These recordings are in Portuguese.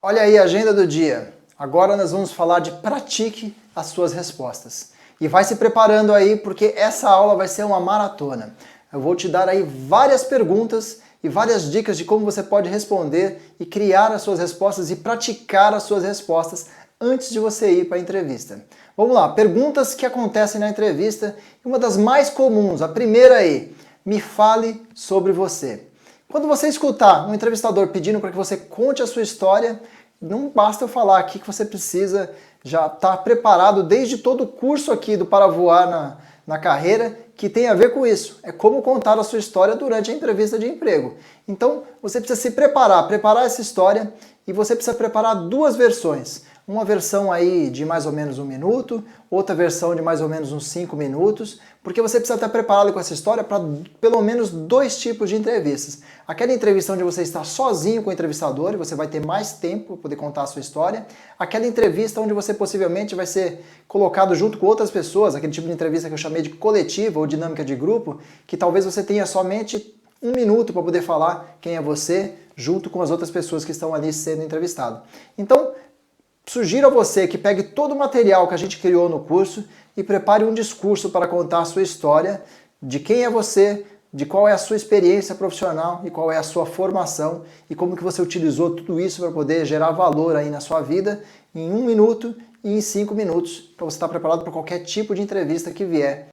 Olha aí a agenda do dia. Agora nós vamos falar de pratique as suas respostas. E vai se preparando aí porque essa aula vai ser uma maratona. Eu vou te dar aí várias perguntas e várias dicas de como você pode responder e criar as suas respostas e praticar as suas respostas antes de você ir para a entrevista. Vamos lá, perguntas que acontecem na entrevista. Uma das mais comuns, a primeira aí, me fale sobre você. Quando você escutar um entrevistador pedindo para que você conte a sua história, não basta eu falar aqui que você precisa já estar preparado desde todo o curso aqui do Para Voar na carreira, que tem a ver com isso. É como contar a sua história durante a entrevista de emprego. Então, você precisa se preparar essa história e você precisa preparar duas versões. Uma versão aí de mais ou menos 1 minuto, outra versão de mais ou menos uns 5 minutos, porque você precisa estar preparado com essa história para pelo menos 2 tipos de entrevistas. Aquela entrevista onde você está sozinho com o entrevistador e você vai ter mais tempo para poder contar a sua história. Aquela entrevista onde você possivelmente vai ser colocado junto com outras pessoas, aquele tipo de entrevista que eu chamei de coletiva ou dinâmica de grupo, que talvez você tenha somente 1 minuto para poder falar quem é você, junto com as outras pessoas que estão ali sendo entrevistado. Então, sugiro a você que pegue todo o material que a gente criou no curso e prepare um discurso para contar a sua história, de quem é você, de qual é a sua experiência profissional e qual é a sua formação e como que você utilizou tudo isso para poder gerar valor aí na sua vida em 1 minuto e em 5 minutos, para você estar preparado para qualquer tipo de entrevista que vier.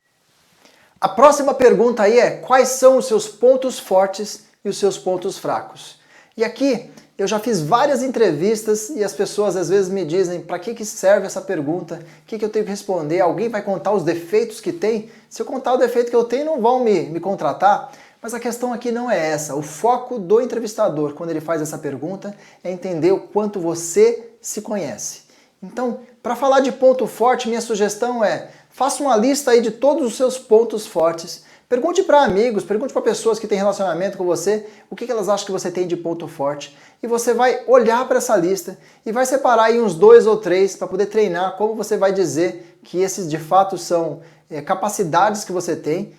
A próxima pergunta aí é: quais são os seus pontos fortes e os seus pontos fracos? E aqui eu já fiz várias entrevistas e as pessoas às vezes me dizem: para que serve essa pergunta? O que eu tenho que responder? Alguém vai contar os defeitos que tem? Se eu contar o defeito que eu tenho, não vão me contratar. Mas a questão aqui não é essa. O foco do entrevistador, quando ele faz essa pergunta, é entender o quanto você se conhece. Então, para falar de ponto forte, minha sugestão é: faça uma lista aí de todos os seus pontos fortes. Pergunte para amigos, pergunte para pessoas que têm relacionamento com você o que elas acham que você tem de ponto forte. E você vai olhar para essa lista e vai separar aí uns 2 ou 3 para poder treinar como você vai dizer que esses de fato são capacidades que você tem.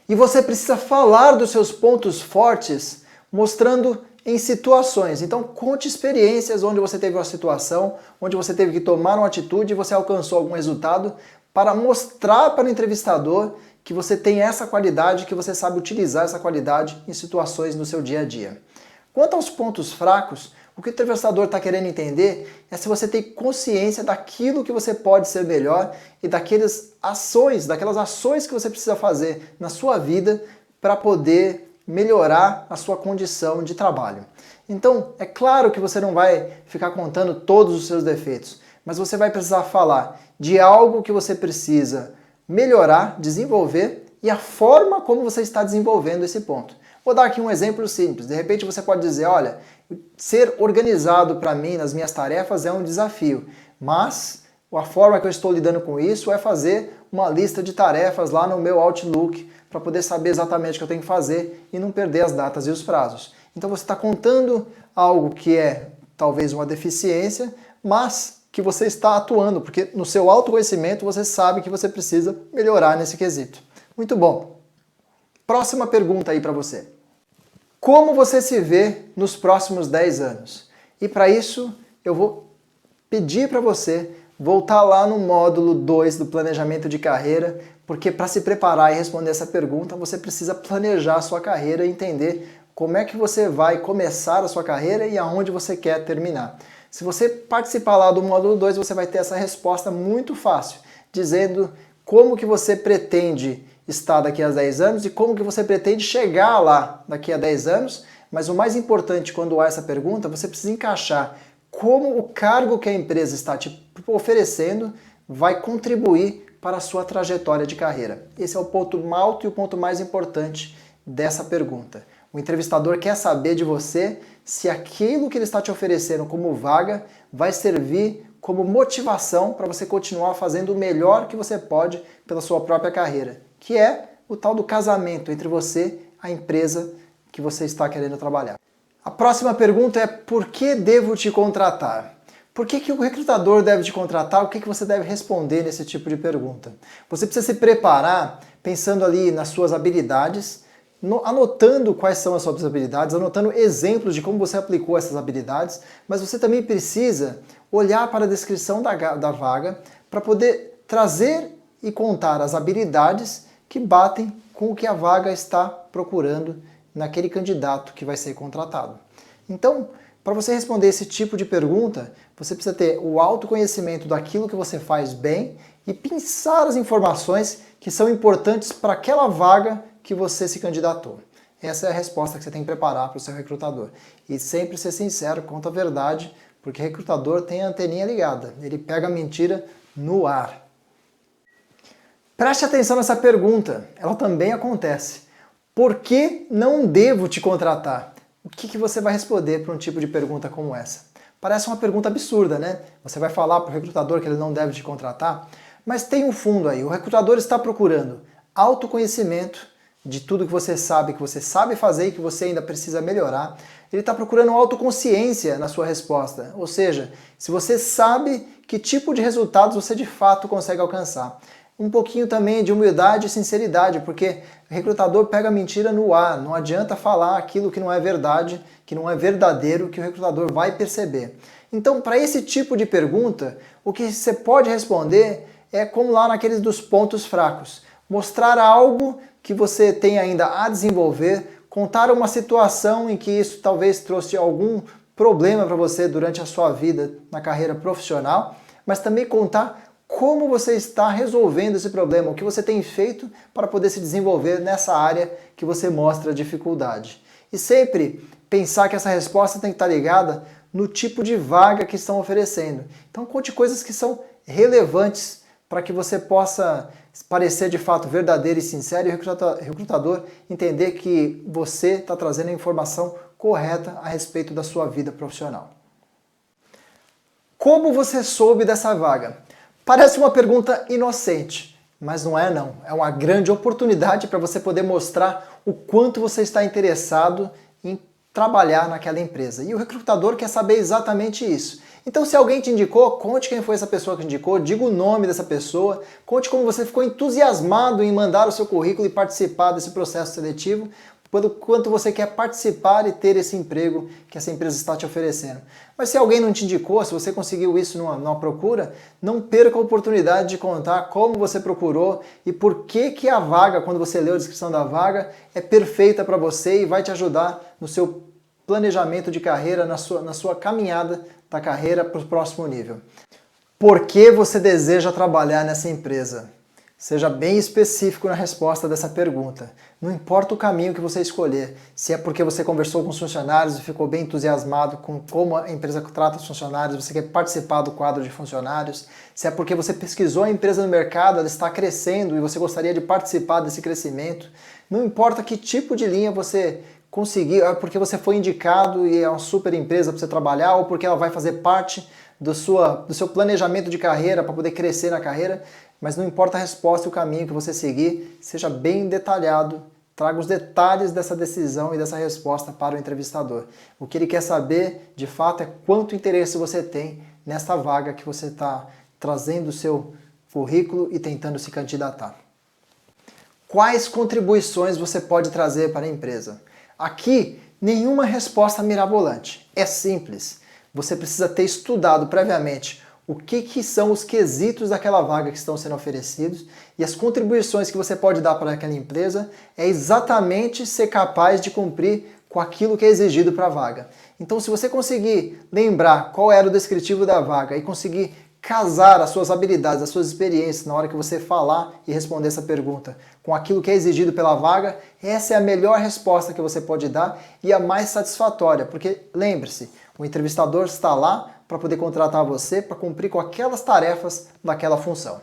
E você precisa falar dos seus pontos fortes mostrando em situações. Então conte experiências onde você teve uma situação, onde você teve que tomar uma atitude e você alcançou algum resultado para mostrar para o entrevistador que você tem essa qualidade, que você sabe utilizar essa qualidade em situações no seu dia a dia. Quanto aos pontos fracos, o que o entrevistador está querendo entender é se você tem consciência daquilo que você pode ser melhor e daquelas ações que você precisa fazer na sua vida para poder melhorar a sua condição de trabalho. Então, é claro que você não vai ficar contando todos os seus defeitos, mas você vai precisar falar de algo que você precisa melhorar, desenvolver e a forma como você está desenvolvendo esse ponto. Vou dar aqui um exemplo simples. De repente você pode dizer: olha, ser organizado para mim nas minhas tarefas é um desafio, mas a forma que eu estou lidando com isso é fazer uma lista de tarefas lá no meu Outlook para poder saber exatamente o que eu tenho que fazer e não perder as datas e os prazos. Então você está contando algo que é talvez uma deficiência, mas que você está atuando, porque no seu autoconhecimento você sabe que você precisa melhorar nesse quesito. Muito bom. Próxima pergunta aí para você. Como você se vê nos próximos 10 anos? E para isso eu vou pedir para você voltar lá no módulo 2 do planejamento de carreira, porque para se preparar e responder essa pergunta, você precisa planejar a sua carreira e entender como é que você vai começar a sua carreira e aonde você quer terminar. Se você participar lá do módulo 2, você vai ter essa resposta muito fácil, dizendo como que você pretende estar daqui a 10 anos e como que você pretende chegar lá daqui a 10 anos, mas o mais importante quando há essa pergunta, você precisa encaixar como o cargo que a empresa está te oferecendo vai contribuir para a sua trajetória de carreira. Esse é o ponto alto e o ponto mais importante dessa pergunta. O entrevistador quer saber de você se aquilo que ele está te oferecendo como vaga vai servir como motivação para você continuar fazendo o melhor que você pode pela sua própria carreira, que é o tal do casamento entre você e a empresa que você está querendo trabalhar. A próxima pergunta é: por que devo te contratar? Por que o recrutador deve te contratar? O que você deve responder nesse tipo de pergunta? Você precisa se preparar pensando ali nas suas habilidades, anotando quais são as suas habilidades, anotando exemplos de como você aplicou essas habilidades, mas você também precisa olhar para a descrição da vaga para poder trazer e contar as habilidades que batem com o que a vaga está procurando naquele candidato que vai ser contratado. Então, para você responder esse tipo de pergunta, você precisa ter o autoconhecimento daquilo que você faz bem e pensar as informações que são importantes para aquela vaga que você se candidatou. Essa é a resposta que você tem que preparar para o seu recrutador. E sempre ser sincero, conta a verdade, porque o recrutador tem a anteninha ligada, ele pega a mentira no ar. Preste atenção nessa pergunta, ela também acontece. Por que não devo te contratar? O que você vai responder para um tipo de pergunta como essa? Parece uma pergunta absurda, né? Você vai falar para o recrutador que ele não deve te contratar, mas tem um fundo aí. O recrutador está procurando autoconhecimento de tudo que você sabe fazer e que você ainda precisa melhorar. Ele está procurando autoconsciência na sua resposta, ou seja, se você sabe que tipo de resultados você de fato consegue alcançar. Um pouquinho também de humildade e sinceridade, porque o recrutador pega a mentira no ar, não adianta falar aquilo que não é verdade, que não é verdadeiro, que o recrutador vai perceber. Então, para esse tipo de pergunta, o que você pode responder é como lá naqueles dos pontos fracos. Mostrar algo que você tem ainda a desenvolver, contar uma situação em que isso talvez trouxe algum problema para você durante a sua vida na carreira profissional, mas também contar como você está resolvendo esse problema, o que você tem feito para poder se desenvolver nessa área que você mostra dificuldade. E sempre pensar que essa resposta tem que estar ligada no tipo de vaga que estão oferecendo. Então conte coisas que são relevantes para que você possa parecer de fato verdadeiro e sincero e o recrutador entender que você está trazendo a informação correta a respeito da sua vida profissional. Como você soube dessa vaga? Parece uma pergunta inocente, mas não é não. É uma grande oportunidade para você poder mostrar o quanto você está interessado em trabalhar naquela empresa. E o recrutador quer saber exatamente isso. Então, se alguém te indicou, conte quem foi essa pessoa que indicou, diga o nome dessa pessoa, conte como você ficou entusiasmado em mandar o seu currículo e participar desse processo seletivo, quanto você quer participar e ter esse emprego que essa empresa está te oferecendo. Mas se alguém não te indicou, se você conseguiu isso numa procura, não perca a oportunidade de contar como você procurou e por que a vaga, quando você leu a descrição da vaga, é perfeita para você e vai te ajudar no seu planejamento de carreira, na sua caminhada da carreira para o próximo nível. Por que você deseja trabalhar nessa empresa? Seja bem específico na resposta dessa pergunta. Não importa o caminho que você escolher, se é porque você conversou com os funcionários e ficou bem entusiasmado com como a empresa trata os funcionários, você quer participar do quadro de funcionários, se é porque você pesquisou a empresa no mercado, ela está crescendo e você gostaria de participar desse crescimento, não importa que tipo de linha você conseguir, é porque você foi indicado e é uma super empresa para você trabalhar ou porque ela vai fazer parte do seu planejamento de carreira para poder crescer na carreira, mas não importa a resposta e o caminho que você seguir, seja bem detalhado, traga os detalhes dessa decisão e dessa resposta para o entrevistador. O que ele quer saber, de fato, é quanto interesse você tem nesta vaga que você está trazendo o seu currículo e tentando se candidatar. Quais contribuições você pode trazer para a empresa? Aqui, nenhuma resposta mirabolante. É simples. Você precisa ter estudado previamente o que são os quesitos daquela vaga que estão sendo oferecidos e as contribuições que você pode dar para aquela empresa é exatamente ser capaz de cumprir com aquilo que é exigido para a vaga. Então, se você conseguir lembrar qual era o descritivo da vaga e conseguir casar as suas habilidades, as suas experiências na hora que você falar e responder essa pergunta com aquilo que é exigido pela vaga, essa é a melhor resposta que você pode dar e a mais satisfatória, porque lembre-se, o entrevistador está lá para poder contratar você para cumprir com aquelas tarefas daquela função.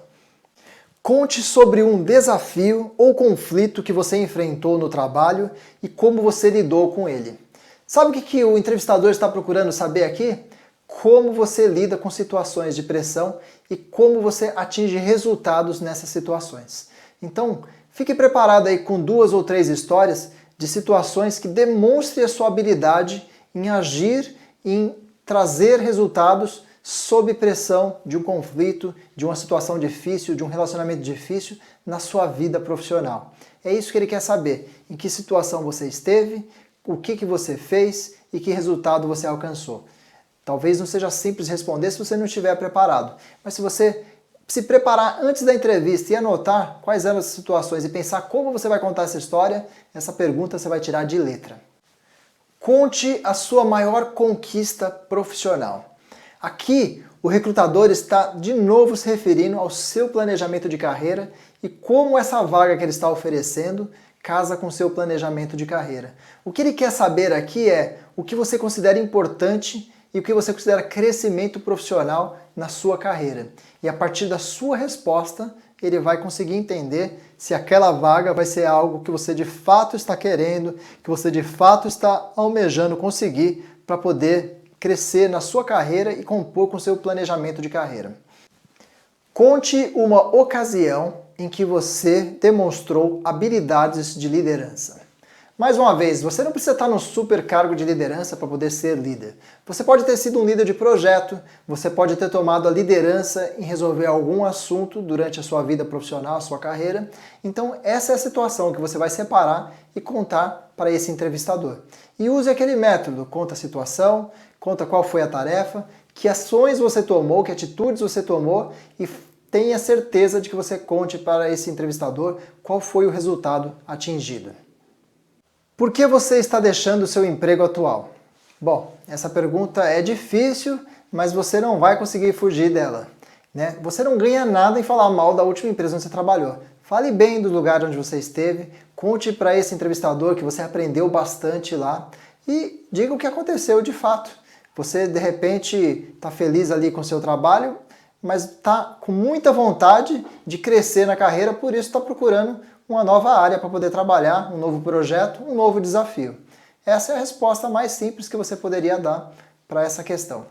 Conte sobre um desafio ou conflito que você enfrentou no trabalho e como você lidou com ele. Sabe o que o entrevistador está procurando saber aqui? Como você lida com situações de pressão e como você atinge resultados nessas situações. Então, fique preparado aí com 2 ou 3 histórias de situações que demonstrem a sua habilidade em agir, em trazer resultados sob pressão de um conflito, de uma situação difícil, de um relacionamento difícil na sua vida profissional. É isso que ele quer saber. Em que situação você esteve, o que você fez e que resultado você alcançou. Talvez não seja simples responder se você não estiver preparado, mas se você se preparar antes da entrevista e anotar quais eram as situações e pensar como você vai contar essa história, essa pergunta você vai tirar de letra. Conte a sua maior conquista profissional. Aqui, o recrutador está de novo se referindo ao seu planejamento de carreira e como essa vaga que ele está oferecendo casa com seu planejamento de carreira. O que ele quer saber aqui é o que você considera importante e o que você considera crescimento profissional na sua carreira. E a partir da sua resposta, ele vai conseguir entender se aquela vaga vai ser algo que você de fato está querendo, que você de fato está almejando conseguir para poder crescer na sua carreira e compor com seu planejamento de carreira. Conte uma ocasião em que você demonstrou habilidades de liderança. Mais uma vez, você não precisa estar no super cargo de liderança para poder ser líder. Você pode ter sido um líder de projeto, você pode ter tomado a liderança em resolver algum assunto durante a sua vida profissional, a sua carreira. Então, essa é a situação que você vai separar e contar para esse entrevistador. E use aquele método, conta a situação, conta qual foi a tarefa, que ações você tomou, que atitudes você tomou e tenha certeza de que você conte para esse entrevistador qual foi o resultado atingido. Por que você está deixando o seu emprego atual? Bom, essa pergunta é difícil, mas você não vai conseguir fugir dela, né? Você não ganha nada em falar mal da última empresa onde você trabalhou. Fale bem do lugar onde você esteve, conte para esse entrevistador que você aprendeu bastante lá e diga o que aconteceu de fato. Você, de repente, está feliz ali com o seu trabalho, mas está com muita vontade de crescer na carreira, por isso está procurando uma nova área para poder trabalhar, um novo projeto, um novo desafio. Essa é a resposta mais simples que você poderia dar para essa questão.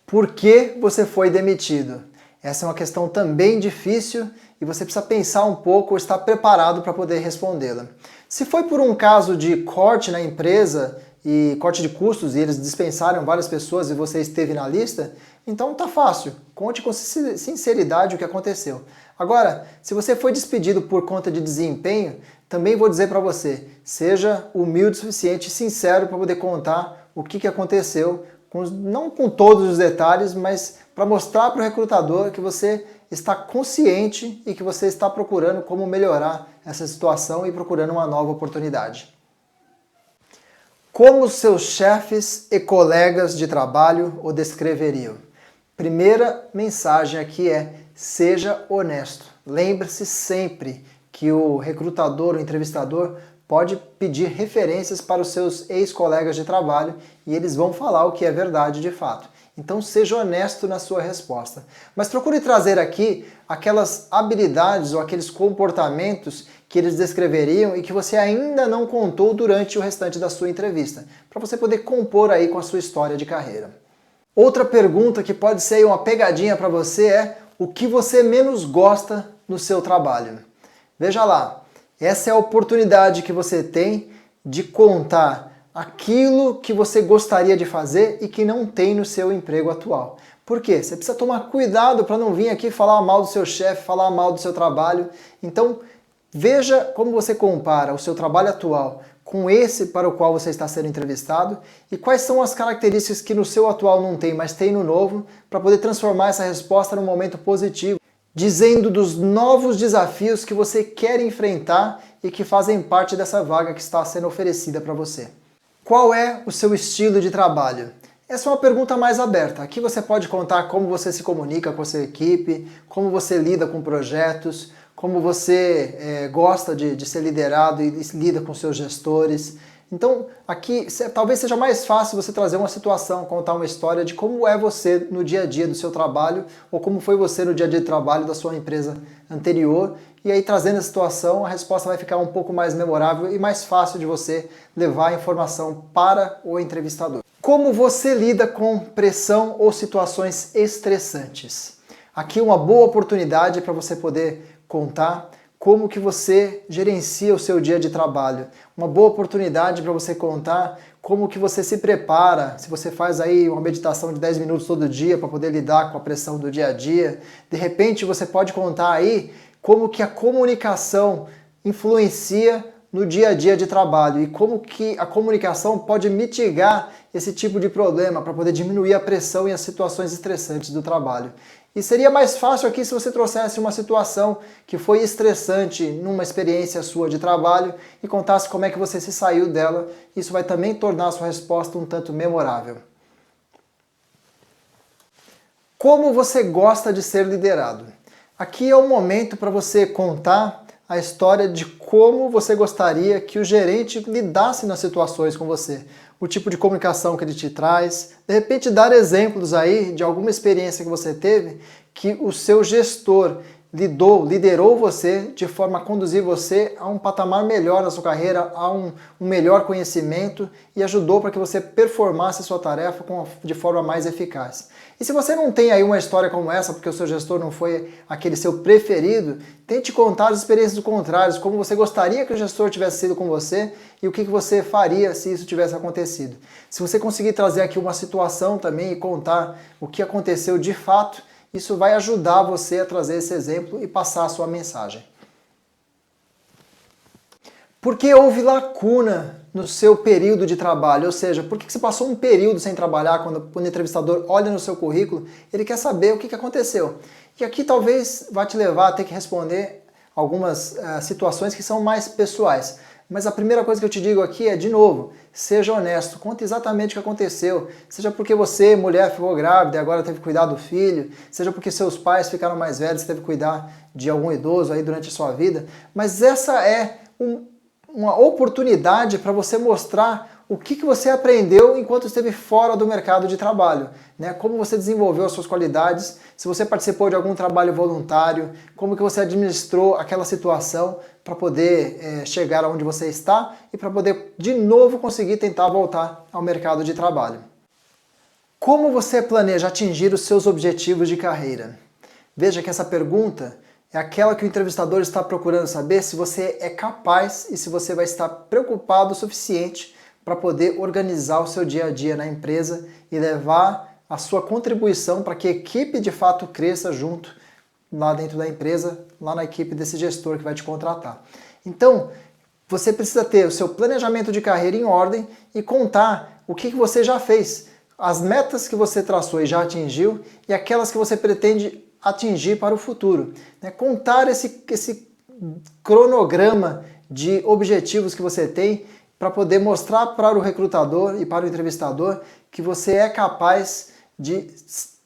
Por que você foi demitido? Essa é uma questão também difícil e você precisa pensar um pouco ou estar preparado para poder respondê-la. Se foi por um caso de corte na empresa e corte de custos e eles dispensaram várias pessoas e você esteve na lista, então tá fácil. Conte com sinceridade o que aconteceu. Agora, se você foi despedido por conta de desempenho, também vou dizer para você, seja humilde o suficiente e sincero para poder contar o que aconteceu, não com todos os detalhes, mas para mostrar para o recrutador que você está consciente e que você está procurando como melhorar essa situação e procurando uma nova oportunidade. Como seus chefes e colegas de trabalho o descreveriam? Primeira mensagem aqui é: seja honesto. Lembre-se sempre que o recrutador, o entrevistador, pode pedir referências para os seus ex-colegas de trabalho e eles vão falar o que é verdade de fato. Então seja honesto na sua resposta. Mas procure trazer aqui aquelas habilidades ou aqueles comportamentos que eles descreveriam e que você ainda não contou durante o restante da sua entrevista, para você poder compor aí com a sua história de carreira. Outra pergunta que pode ser uma pegadinha para você é: o que você menos gosta no seu trabalho? Veja lá, essa é a oportunidade que você tem de contar aquilo que você gostaria de fazer e que não tem no seu emprego atual. Por quê? Você precisa tomar cuidado para não vir aqui falar mal do seu chefe, falar mal do seu trabalho. Então, veja como você compara o seu trabalho atual com esse para o qual você está sendo entrevistado e quais são as características que no seu atual não tem, mas tem no novo, para poder transformar essa resposta num momento positivo, dizendo dos novos desafios que você quer enfrentar e que fazem parte dessa vaga que está sendo oferecida para você. Qual é o seu estilo de trabalho? Essa é uma pergunta mais aberta. Aqui você pode contar como você se comunica com a sua equipe, como você lida com projetos, como você gosta de ser liderado e lida com seus gestores. Então, aqui talvez seja mais fácil você trazer uma situação, contar uma história de como é você no dia a dia do seu trabalho ou como foi você no dia a dia de trabalho da sua empresa anterior. E aí, trazendo a situação, a resposta vai ficar um pouco mais memorável e mais fácil de você levar a informação para o entrevistador. Como você lida com pressão ou situações estressantes? Aqui uma boa oportunidade para você poder contar como que você gerencia o seu dia de trabalho. Uma boa oportunidade para você contar como que você se prepara, se você faz aí uma meditação de 10 minutos todo dia para poder lidar com a pressão do dia a dia. De repente você pode contar aí como que a comunicação influencia no dia a dia de trabalho e como que a comunicação pode mitigar esse tipo de problema para poder diminuir a pressão e as situações estressantes do trabalho. E seria mais fácil aqui se você trouxesse uma situação que foi estressante numa experiência sua de trabalho e contasse como é que você se saiu dela. Isso vai também tornar a sua resposta um tanto memorável. Como você gosta de ser liderado? Aqui é o momento para você contar a história de como você gostaria que o gerente lidasse nas situações com você, o tipo de comunicação que ele te traz, de repente dar exemplos aí de alguma experiência que você teve que o seu gestor liderou você de forma a conduzir você a um patamar melhor na sua carreira, a um melhor conhecimento e ajudou para que você performasse a sua tarefa de forma mais eficaz. E se você não tem aí uma história como essa, porque o seu gestor não foi aquele seu preferido, tente contar as experiências do contrário, como você gostaria que o gestor tivesse sido com você e o que você faria se isso tivesse acontecido. Se você conseguir trazer aqui uma situação também e contar o que aconteceu de fato, isso vai ajudar você a trazer esse exemplo e passar a sua mensagem. Por que houve lacuna no seu período de trabalho? Ou seja, por que você passou um período sem trabalhar? Quando o entrevistador olha no seu currículo, ele quer saber o que aconteceu. E aqui talvez vá te levar a ter que responder algumas situações que são mais pessoais. Mas a primeira coisa que eu te digo aqui é, de novo, seja honesto, conta exatamente o que aconteceu. Seja porque você, mulher, ficou grávida e agora teve que cuidar do filho, seja porque seus pais ficaram mais velhos e teve que cuidar de algum idoso aí durante a sua vida. Mas essa é uma oportunidade para você mostrar o que você aprendeu enquanto esteve fora do mercado de trabalho, né? Como você desenvolveu as suas qualidades, se você participou de algum trabalho voluntário, como que você administrou aquela situação para poder chegar aonde você está e para poder de novo conseguir tentar voltar ao mercado de trabalho. Como você planeja atingir os seus objetivos de carreira? Veja que essa pergunta é aquela que o entrevistador está procurando saber se você é capaz e se você vai estar preocupado o suficiente para poder organizar o seu dia a dia na empresa e levar a sua contribuição para que a equipe de fato cresça junto lá dentro da empresa, lá na equipe desse gestor que vai te contratar. Então, você precisa ter o seu planejamento de carreira em ordem e contar o que você já fez, as metas que você traçou e já atingiu e aquelas que você pretende atingir para o futuro. Contar esse cronograma de objetivos que você tem para poder mostrar para o recrutador e para o entrevistador que você é capaz de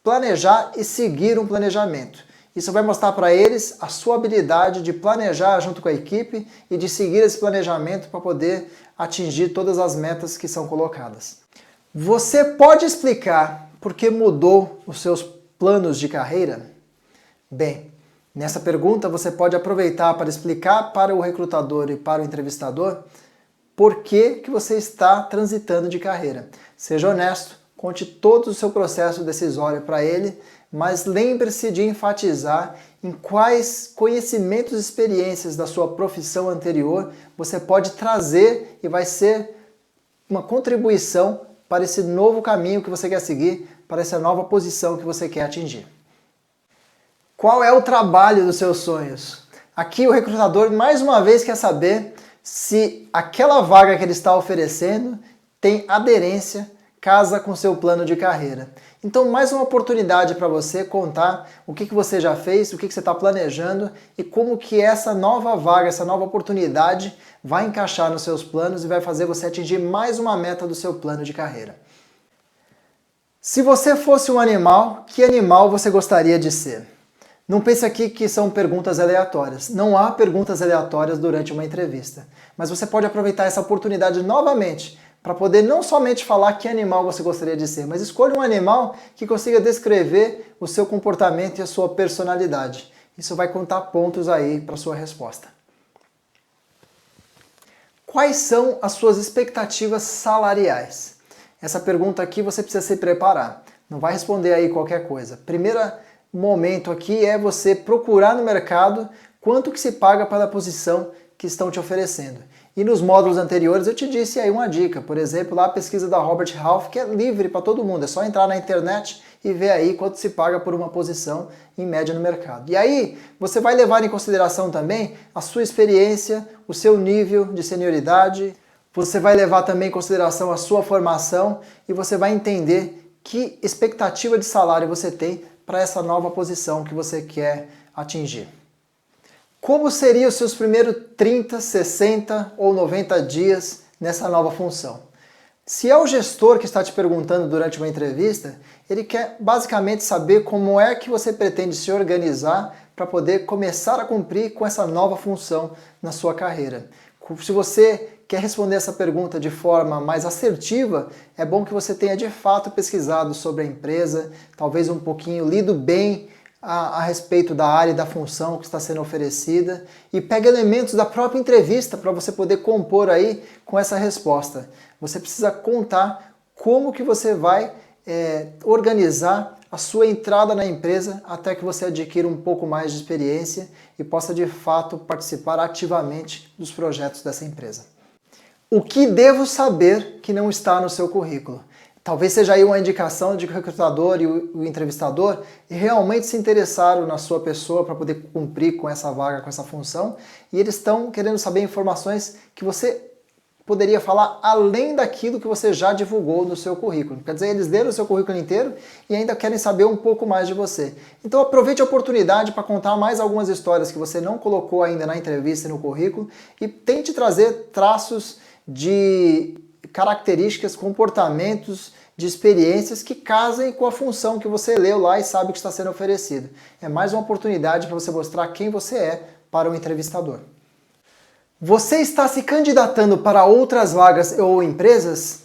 planejar e seguir um planejamento. Isso vai mostrar para eles a sua habilidade de planejar junto com a equipe e de seguir esse planejamento para poder atingir todas as metas que são colocadas. Você pode explicar por que mudou os seus planos de carreira? Bem, nessa pergunta você pode aproveitar para explicar para o recrutador e para o entrevistador por que você está transitando de carreira. Seja honesto, conte todo o seu processo decisório para ele, mas lembre-se de enfatizar em quais conhecimentos e experiências da sua profissão anterior você pode trazer e vai ser uma contribuição para esse novo caminho que você quer seguir, para essa nova posição que você quer atingir. Qual é o trabalho dos seus sonhos? Aqui o recrutador mais uma vez quer saber se aquela vaga que ele está oferecendo tem aderência, casa com seu plano de carreira. Então, mais uma oportunidade para você contar o que você já fez, o que você está planejando e como que essa nova vaga, essa nova oportunidade vai encaixar nos seus planos e vai fazer você atingir mais uma meta do seu plano de carreira. Se você fosse um animal, que animal você gostaria de ser? Não pense aqui que são perguntas aleatórias. Não há perguntas aleatórias durante uma entrevista. Mas você pode aproveitar essa oportunidade novamente para poder não somente falar que animal você gostaria de ser, mas escolha um animal que consiga descrever o seu comportamento e a sua personalidade. Isso vai contar pontos aí para a sua resposta. Quais são as suas expectativas salariais? Essa pergunta aqui você precisa se preparar. Não vai responder aí qualquer coisa. Primeira momento aqui é você procurar no mercado quanto que se paga pela posição que estão te oferecendo. E nos módulos anteriores eu te disse aí uma dica, por exemplo, lá a pesquisa da Robert Half, que é livre para todo mundo, é só entrar na internet e ver aí quanto se paga por uma posição em média no mercado. E aí você vai levar em consideração também a sua experiência, o seu nível de senioridade, você vai levar também em consideração a sua formação e você vai entender que expectativa de salário você tem para essa nova posição que você quer atingir. Como seriam os seus primeiros 30, 60 ou 90 dias nessa nova função? Se é o gestor que está te perguntando durante uma entrevista, ele quer basicamente saber como é que você pretende se organizar para poder começar a cumprir com essa nova função na sua carreira. Se você quer responder essa pergunta de forma mais assertiva, é bom que você tenha de fato pesquisado sobre a empresa, talvez um pouquinho lido bem a respeito da área e da função que está sendo oferecida e pegue elementos da própria entrevista para você poder compor aí com essa resposta. Você precisa contar como que você vai organizar a sua entrada na empresa até que você adquira um pouco mais de experiência e possa de fato participar ativamente dos projetos dessa empresa. O que devo saber que não está no seu currículo? Talvez seja aí uma indicação de que o recrutador e o entrevistador realmente se interessaram na sua pessoa para poder cumprir com essa vaga, com essa função, e eles estão querendo saber informações que você poderia falar além daquilo que você já divulgou no seu currículo. Quer dizer, eles leram o seu currículo inteiro e ainda querem saber um pouco mais de você. Então aproveite a oportunidade para contar mais algumas histórias que você não colocou ainda na entrevista e no currículo e tente trazer traços de características, comportamentos, de experiências que casem com a função que você leu lá e sabe que está sendo oferecida. É mais uma oportunidade para você mostrar quem você é para o entrevistador. Você está se candidatando para outras vagas ou empresas?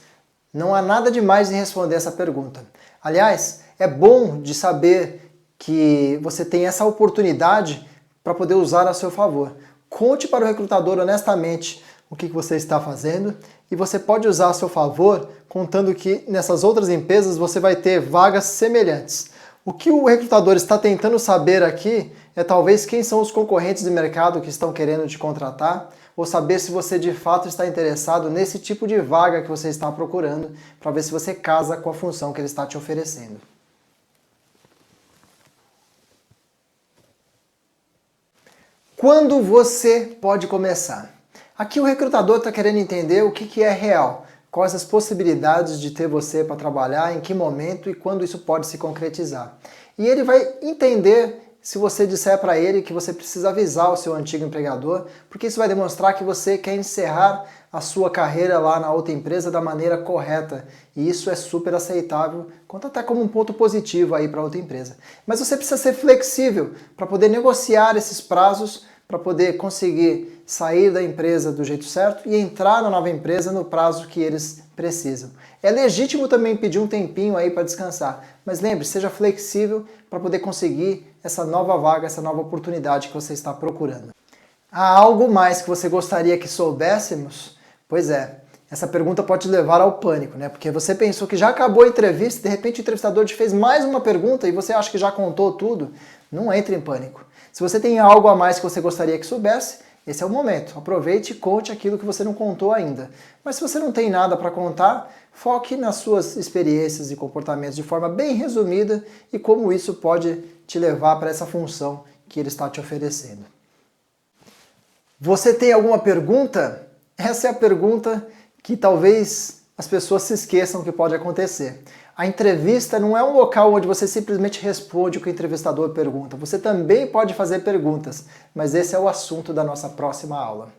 Não há nada demais em responder essa pergunta. Aliás, é bom de saber que você tem essa oportunidade para poder usar a seu favor. Conte para o recrutador honestamente o que você está fazendo e você pode usar a seu favor contando que nessas outras empresas você vai ter vagas semelhantes. O que o recrutador está tentando saber aqui é talvez quem são os concorrentes de mercado que estão querendo te contratar ou saber se você de fato está interessado nesse tipo de vaga que você está procurando para ver se você casa com a função que ele está te oferecendo. Quando você pode começar? Aqui o recrutador está querendo entender o que é real, quais as possibilidades de ter você para trabalhar, em que momento e quando isso pode se concretizar. E ele vai entender se você disser para ele que você precisa avisar o seu antigo empregador, porque isso vai demonstrar que você quer encerrar a sua carreira lá na outra empresa da maneira correta. E isso é super aceitável, conta até como um ponto positivo aí para outra empresa. Mas você precisa ser flexível para poder negociar esses prazos, para poder conseguir sair da empresa do jeito certo e entrar na nova empresa no prazo que eles precisam. É legítimo também pedir um tempinho aí para descansar, mas lembre, seja flexível para poder conseguir essa nova vaga, essa nova oportunidade que você está procurando. Há algo mais que você gostaria que soubéssemos? Pois é, essa pergunta pode te levar ao pânico, né? Porque você pensou que já acabou a entrevista, de repente o entrevistador te fez mais uma pergunta e você acha que já contou tudo. Não entre em pânico. Se você tem algo a mais que você gostaria que soubesse, esse é o momento. Aproveite e conte aquilo que você não contou ainda. Mas se você não tem nada para contar, foque nas suas experiências e comportamentos de forma bem resumida e como isso pode te levar para essa função que ele está te oferecendo. Você tem alguma pergunta? Essa é a pergunta que talvez as pessoas se esqueçam que pode acontecer. A entrevista não é um local onde você simplesmente responde o que o entrevistador pergunta. Você também pode fazer perguntas, mas esse é o assunto da nossa próxima aula.